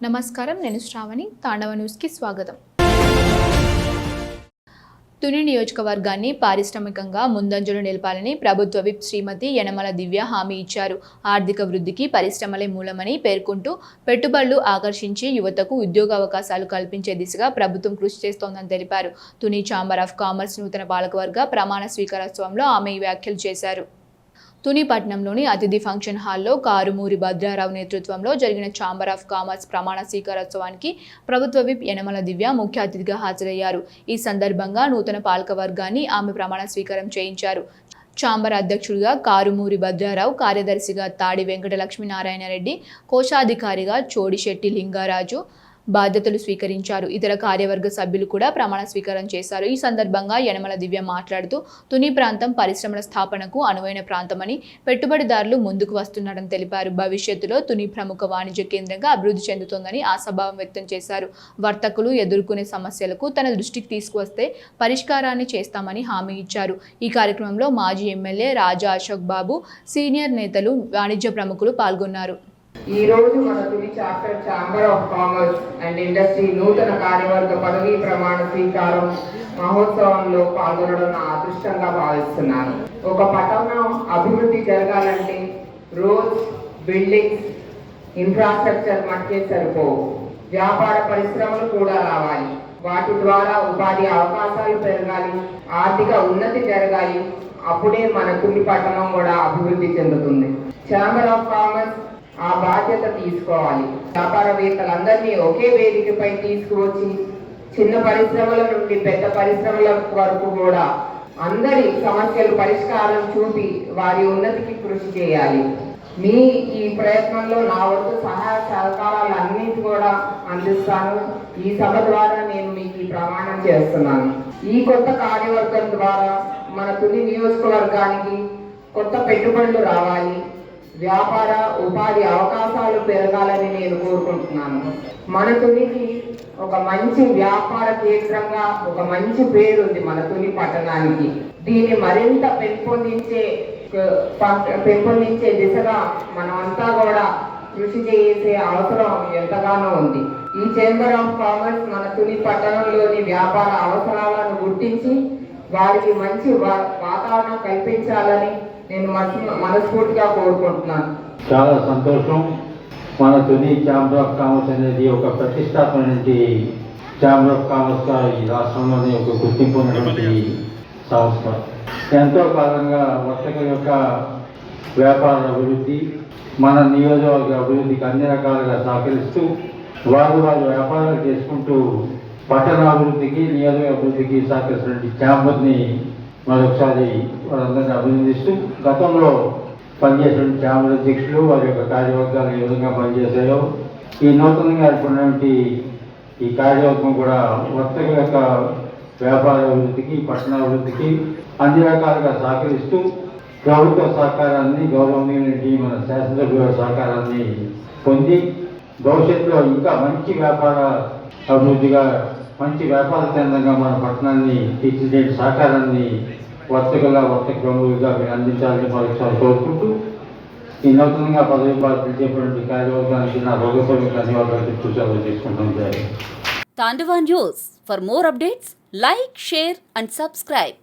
నమస్కారం, నేను శ్రావణి. తాండవ న్యూస్కి స్వాగతం. తుని నియోజకవర్గాన్ని పారిశ్రామికంగా ముందంజలు నిలపాలని ప్రభుత్వ విప్ శ్రీమతి యనమల దివ్య హామీ ఇచ్చారు. ఆర్థిక వృద్ధికి పరిశ్రమలే మూలమని పేర్కొంటూ పెట్టుబడులు ఆకర్షించి యువతకు ఉద్యోగావకాశాలు కల్పించే దిశగా ప్రభుత్వం కృషి చేస్తోందని తెలిపారు. తుని ఛాంబర్ ఆఫ్ కామర్స్ నూతన పాలకవర్గ ప్రమాణ స్వీకారోత్సవంలో ఆమె ఈ వ్యాఖ్యలు చేశారు. తుని పట్టణంలోని అతిథి ఫంక్షన్ హాల్లో కారుమూరి భద్రారావు నేతృత్వంలో జరిగిన ఛాంబర్ ఆఫ్ కామర్స్ ప్రమాణ స్వీకారోత్సవానికి ప్రభుత్వ విప్ యనమల దివ్య ముఖ్య అతిథిగా హాజరయ్యారు. ఈ సందర్భంగా నూతన పాలకవర్గాన్ని ఆమె ప్రమాణ స్వీకారం చేయించారు. ఛాంబర్ అధ్యక్షుడిగా కారుమూరి భద్రారావు, కార్యదర్శిగా తాడి వెంకట లక్ష్మీనారాయణ రెడ్డి, కోశాధికారిగా చోడిశెట్టి లింగారాజు బాధ్యతలు స్వీకరించారు. ఇతర కార్యవర్గ సభ్యులు కూడా ప్రమాణ స్వీకారం చేశారు. ఈ సందర్భంగా యనమల దివ్య మాట్లాడుతూ తుని ప్రాంతం పరిశ్రమల స్థాపనకు అనువైన ప్రాంతమని, పెట్టుబడిదారులు ముందుకు వస్తున్నారని తెలిపారు. భవిష్యత్తులో తుని ప్రముఖ వాణిజ్య కేంద్రంగా అభివృద్ధి చెందుతోందని ఆశాభావం వ్యక్తం చేశారు. వర్తకులు ఎదుర్కొనే సమస్యలకు తన దృష్టికి తీసుకువస్తే పరిష్కారాన్ని చేస్తామని హామీ ఇచ్చారు. ఈ కార్యక్రమంలో మాజీ ఎమ్మెల్యే రాజా అశోక్ బాబు, సీనియర్ నేతలు, వాణిజ్య ప్రముఖులు పాల్గొన్నారు. ఈ రోజు మన Tuni chamber of commerce and industry నూతన కార్యవర్గ పదవీ ప్రమాణ స్వీకారం మహోత్సవంలో పాల్గొనడం నా అదృష్టంగా భావిస్తున్నాను. ఒక పట్టణం అభివృద్ధి జరగాలంటే రోడ్స్, బిల్డింగ్స్, ఇన్ఫ్రాస్ట్రక్చర్ మట్టే సరిపోవు. వ్యాపార పరిశ్రమలు కూడా రావాలి. వాటి ద్వారా ఉపాధి అవకాశాలు పెరగాలి, ఆర్థిక ఉన్నతి జరగాలి. అప్పుడే మన తుని పట్టణం కూడా అభివృద్ధి చెందుతుంది. ఛాంబర్ ఆఫ్ కామర్స్ ఆ బాధ్యత తీసుకోవాలి. వ్యాపారవేత్తలందరినీ ఒకే వేదికపై తీసుకువచ్చి చిన్న పరిశ్రమల నుండి పెద్ద పరిశ్రమల వరకు కూడా అందరి సమస్యలు పరిష్కారం చూపి వారి ఉన్నతికి కృషి చేయాలి. మీ ఈ ప్రయత్నంలో నా వంతు సహాయ సహకారాలు అన్నిటి కూడా అందిస్తాను. ఈ సభ ద్వారా నేను మీకు ఈ ప్రమాణం చేస్తున్నాను. ఈ కొత్త కార్యవర్గం ద్వారా మన తుని నియోజకవర్గానికి కొత్త పెట్టుబడులు రావాలి, వ్యాపార ఉపాధి అవకాశాలు పెరగాలని నేను కోరుకుంటున్నాను. మన తునికి ఒక మంచి వ్యాపార కేంద్రంగా ఒక మంచి పేరు ఉంది మన తుని పట్టణానికి. దీన్ని మరింత పెంపొందించే దిశగా మనమంతా కూడా కృషి చేసే అవసరం ఎంతగానో ఉంది. ఈ ఛాంబర్ ఆఫ్ కామర్స్ మన తుని పట్టణంలోని వ్యాపార అవసరాలను గుర్తించి వారికి మంచి వాతావరణం కల్పించాలని నేను మనస్ఫూర్తిగా కోరుకుంటున్నాను. చాలా సంతోషం. మన తుని ఛాంబర్ ఆఫ్ కామర్స్ అనేది ఒక ప్రతిష్టాత్మకమైన ఛాంబర్ ఆఫ్ కామర్స్గా ఈ రాష్ట్రంలోనే ఒక గుర్తింపు ఉన్నటువంటి సంస్థ. ఎంతో కాలంగా వర్తకుల యొక్క వ్యాపార అభివృద్ధి, మన నియోజకవర్గ అభివృద్ధికి అన్ని రకాలుగా సహకరిస్తూ వారు వ్యాపారాలు చేసుకుంటూ పట్టణాభివృద్ధికి, నియోజకవర్గ అభివృద్ధికి సహకరిస్తున్నటువంటి ఛాంబర్ని మరొకసారి వారందరినీ అభినందిస్తూ, గతంలో పనిచేసిన ఛాంబర్ అధ్యక్షులు వారి యొక్క కార్యవర్గాలు ఏ విధంగా పనిచేశాయో ఈ నూతనంగా ఏర్పడినటువంటి ఈ కార్యవర్గం కూడా వర్తకుల యొక్క వ్యాపార అభివృద్ధికి, పట్టణాభివృద్ధికి అన్ని రకాలుగా సహకరిస్తూ ప్రభుత్వ సహకారాన్ని, గౌరవనీయులైన మన శాసనసభ్యుల సహకారాన్ని పొంది భవిష్యత్తులో ఇంకా మంచి వ్యాపార అభివృద్ధిగా, మంచి వ్యాపార కేంద్రంగా మన పట్టణాన్ని తీర్చిదిద్దే సహకారాన్ని వర్తక ప్రముఖులుగా మీరు అందించాలని మరొకసారి కోరుకుంటూ ఈ నూతనంగా పదవి బాధ్యతలు చేపట్టిన కార్యవర్గానికి నా హృదయపూర్వక ధన్యవాదాలు చేసుకుంటాం. తాండవ news. For more updates, like, share and subscribe.